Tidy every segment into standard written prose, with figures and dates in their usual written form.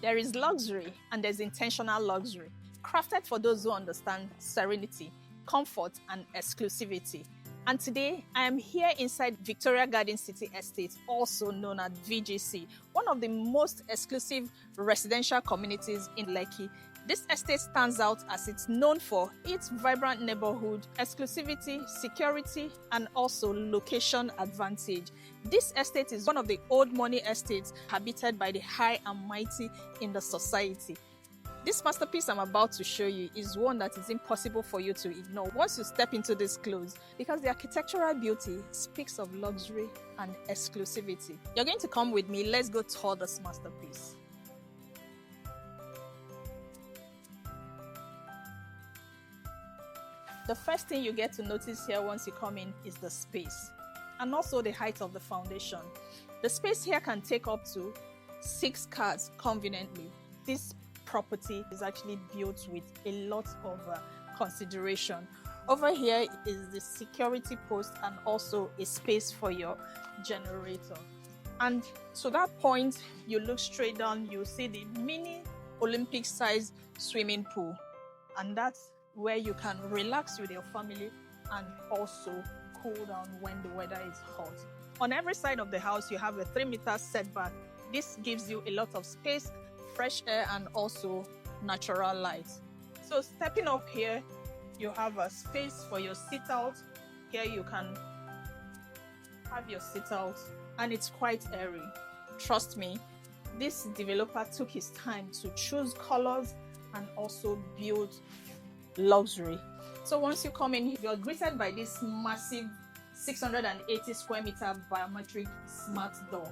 There is luxury and there's intentional luxury, crafted for those who understand serenity, comfort, and exclusivity. And today, I am here inside Victoria Garden City Estate, also known as VGC, one of the most exclusive residential communities in Lekki. This estate stands out as it's known for its vibrant neighborhood, exclusivity, security, and also location advantage. This estate is one of the old money estates habited by the high and mighty in the society. This masterpiece I'm about to show you is one that is impossible for you to ignore once you step into this close, because the architectural beauty speaks of luxury and exclusivity. You're going to come with me. Let's go tour this masterpiece. The first thing you get to notice here once you come in is the space and also the height of the foundation. The space here can take up to 6 cars conveniently. This property is actually built with a lot of consideration. Over here is the security post and also a space for your generator. And to that point, you look straight down, you see the mini Olympic size swimming pool, and that's where you can relax with your family and also cool down when the weather is hot. On every side of the house, you have a 3-meter setback. This gives you a lot of space, fresh air, and also natural light. So stepping up here, you have a space for your sit-out. Here you can have your sit-out, and it's quite airy. Trust me, this developer took his time to choose colors and also build luxury. So once you come in, you're greeted by this massive 680 square meter biometric smart door.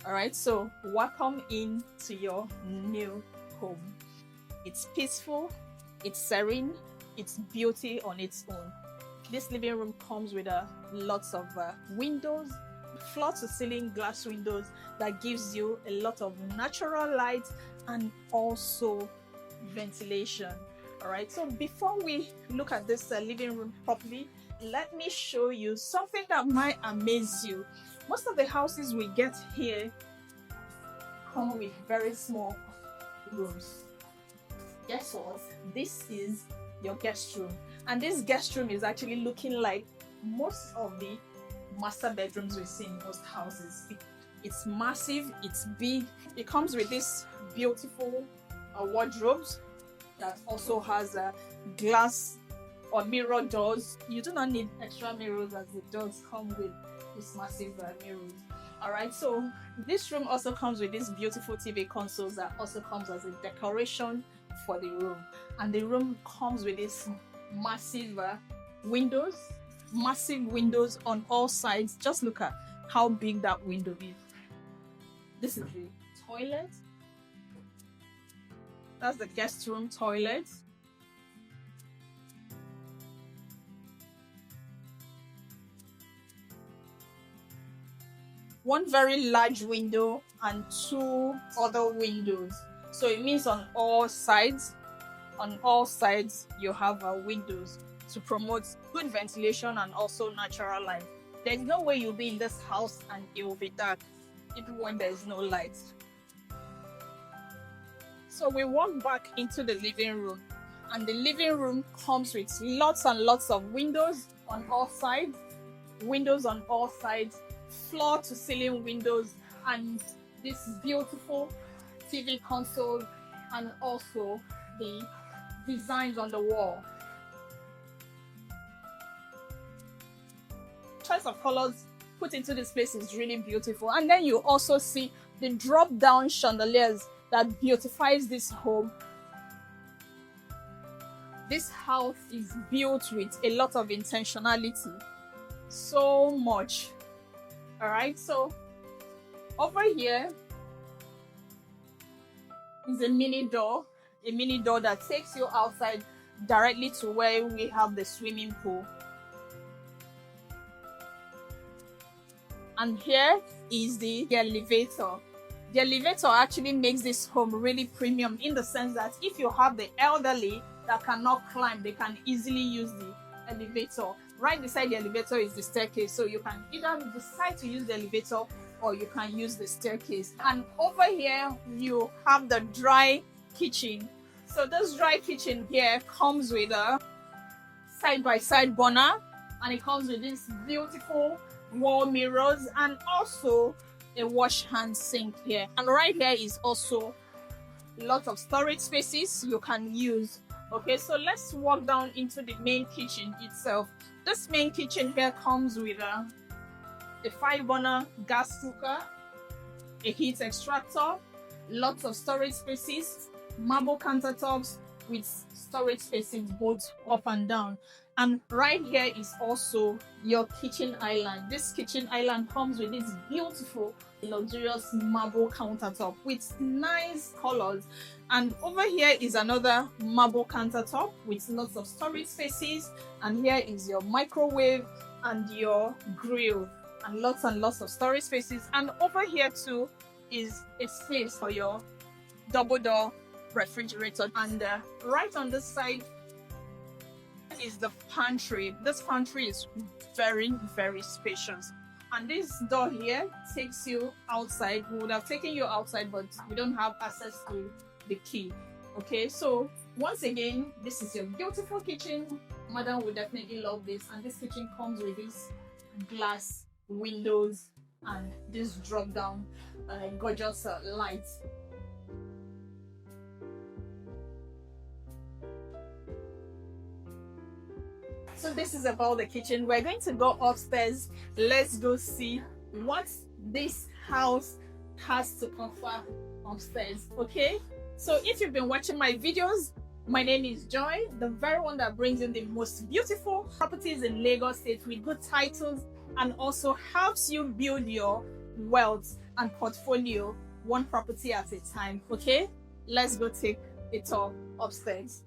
All right, so welcome into your new home. It's peaceful, it's serene, it's beauty on its own. This living room comes with lots of windows, floor to ceiling glass windows that gives you a lot of natural light and also ventilation. All right, so before we look at this living room properly, let me show you something that might amaze you. Most of the houses we get here come with very small rooms. Guess what? This is your guest room, and this guest room is actually looking like most of the master bedrooms we see in most houses. It's massive, it's big. It comes with this beautiful wardrobes that also has glass or mirror doors. You do not need extra mirrors, as the doors come with this massive mirrors. All right, so this room also comes with this beautiful TV consoles that also comes as a decoration for the room. And the room comes with this massive windows on all sides. Just look at how big that window is. This is the toilet. That's the guest room toilet. One very large window and 2 other windows. So it means on all sides you have windows to promote good ventilation and also natural light. There's no way you'll be in this house and it will be dark even when there's no light. So we walk back into the living room, and the living room comes with lots and lots of windows on all sides, floor to ceiling windows, and this beautiful TV console, and also the designs on the wall. Choice of colors put into this place is really beautiful. And then you also see the drop down chandeliers that beautifies this home. This house is built with a lot of intentionality, so much. All right, so over here is a mini door that takes you outside directly to where we have the swimming pool. And here is the elevator. The elevator actually makes this home really premium, in the sense that if you have the elderly that cannot climb, they can easily use the elevator. Right beside the elevator is the staircase, so you can either decide to use the elevator or you can use the staircase. And over here, you have the dry kitchen. So this dry kitchen here comes with a side-by-side burner, and it comes with this beautiful wall mirrors and also a wash hand sink here. And right here is also lots of storage spaces you can use. Okay, so let's walk down into the main kitchen itself. This main kitchen here comes with a 5-burner gas cooker, a heat extractor, lots of storage spaces, marble countertops with storage spaces both up and down. And right here is also your kitchen island. This kitchen island comes with this beautiful luxurious marble countertop with nice colors. And over here is another marble countertop with lots of storage spaces. And here is your microwave and your grill, and lots of storage spaces. And over here too is a space for your double door refrigerator. And right on this side is the pantry. This pantry is very, very spacious. And this door here takes you outside. We would have taken you outside, but we don't have access to the key. Okay, so once again, this is your beautiful kitchen. Madam would definitely love this. And this kitchen comes with these glass windows and this drop down gorgeous lights. So this is about the kitchen. We're going to go upstairs. Let's go see what this house has to offer upstairs. Okay, so if you've been watching my videos, my name is Joy, the very one that brings in the most beautiful properties in Lagos State with good titles, and also helps you build your wealth and portfolio one property at a time. Okay, let's go take a tour upstairs.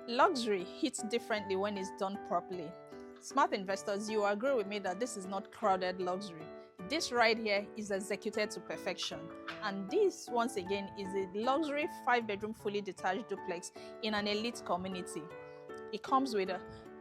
Luxury hits differently when it's done properly. Smart investors, you agree with me that this is not crowded luxury. This right here is executed to perfection. And this, once again, is a luxury 5-bedroom fully detached duplex in an elite community. It comes with a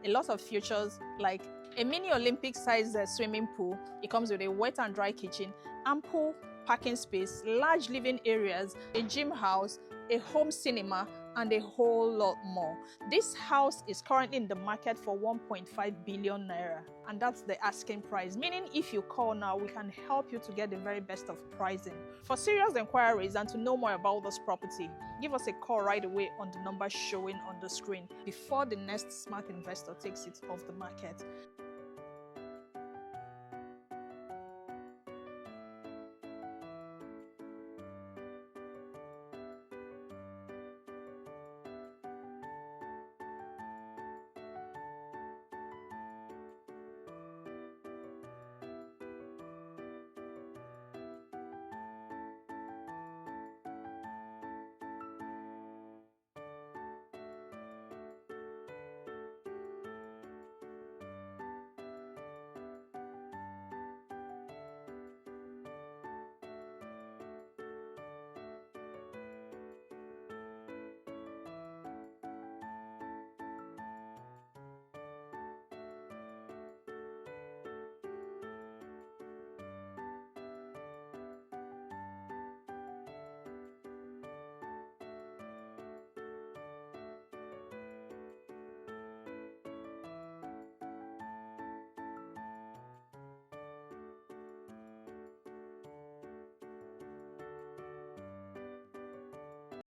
lot of features like a mini Olympic-sized swimming pool. It comes with a wet and dry kitchen, ample parking space, large living areas, a gym house, a home cinema, and a whole lot more. This house is currently in the market for 1.5 billion naira, and that's the asking price, meaning if you call now, we can help you to get the very best of pricing. For serious inquiries and to know more about this property, give us a call right away on the number showing on the screen before the next smart investor takes it off the market.